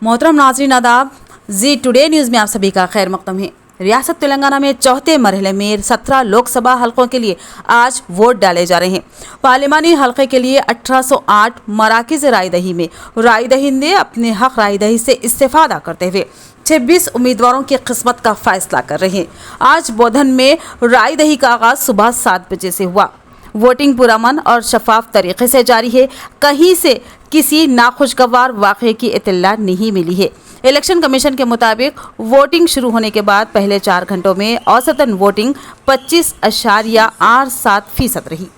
मोहतरम नाज़रीन आदाब, जी टुडे न्यूज़ में आप सभी का खैर मकदम है। रियासत तेलंगाना में चौथे मरहले में 17 लोकसभा हलकों के लिए आज वोट डाले जा रहे हैं। पार्लिमानी हलके के लिए 1808 मराकिज़ रायदही में रायदहिंदे अपने हक रायदही से इस्तेफादा करते हुए 26 उम्मीदवारों की किस्मत का फैसला कर रहे हैं। आज बोधन में रायदही का आगाज सुबह 7 बजे से हुआ। वोटिंग पुरअमन और शफाफ तरीके से जारी है। कहीं से किसी नाखुशगवार वाक़े की इत्तला नहीं मिली है। इलेक्शन कमीशन के मुताबिक वोटिंग शुरू होने के बाद पहले 4 घंटों में औसतन वोटिंग 25.87% रही।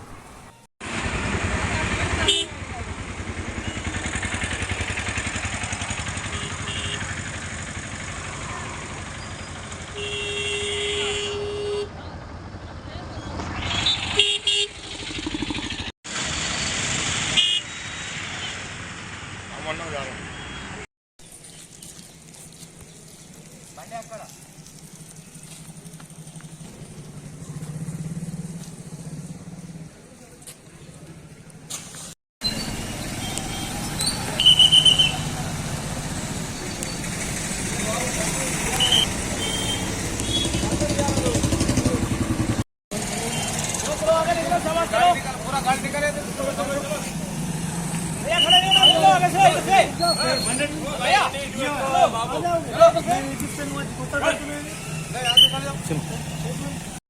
भैया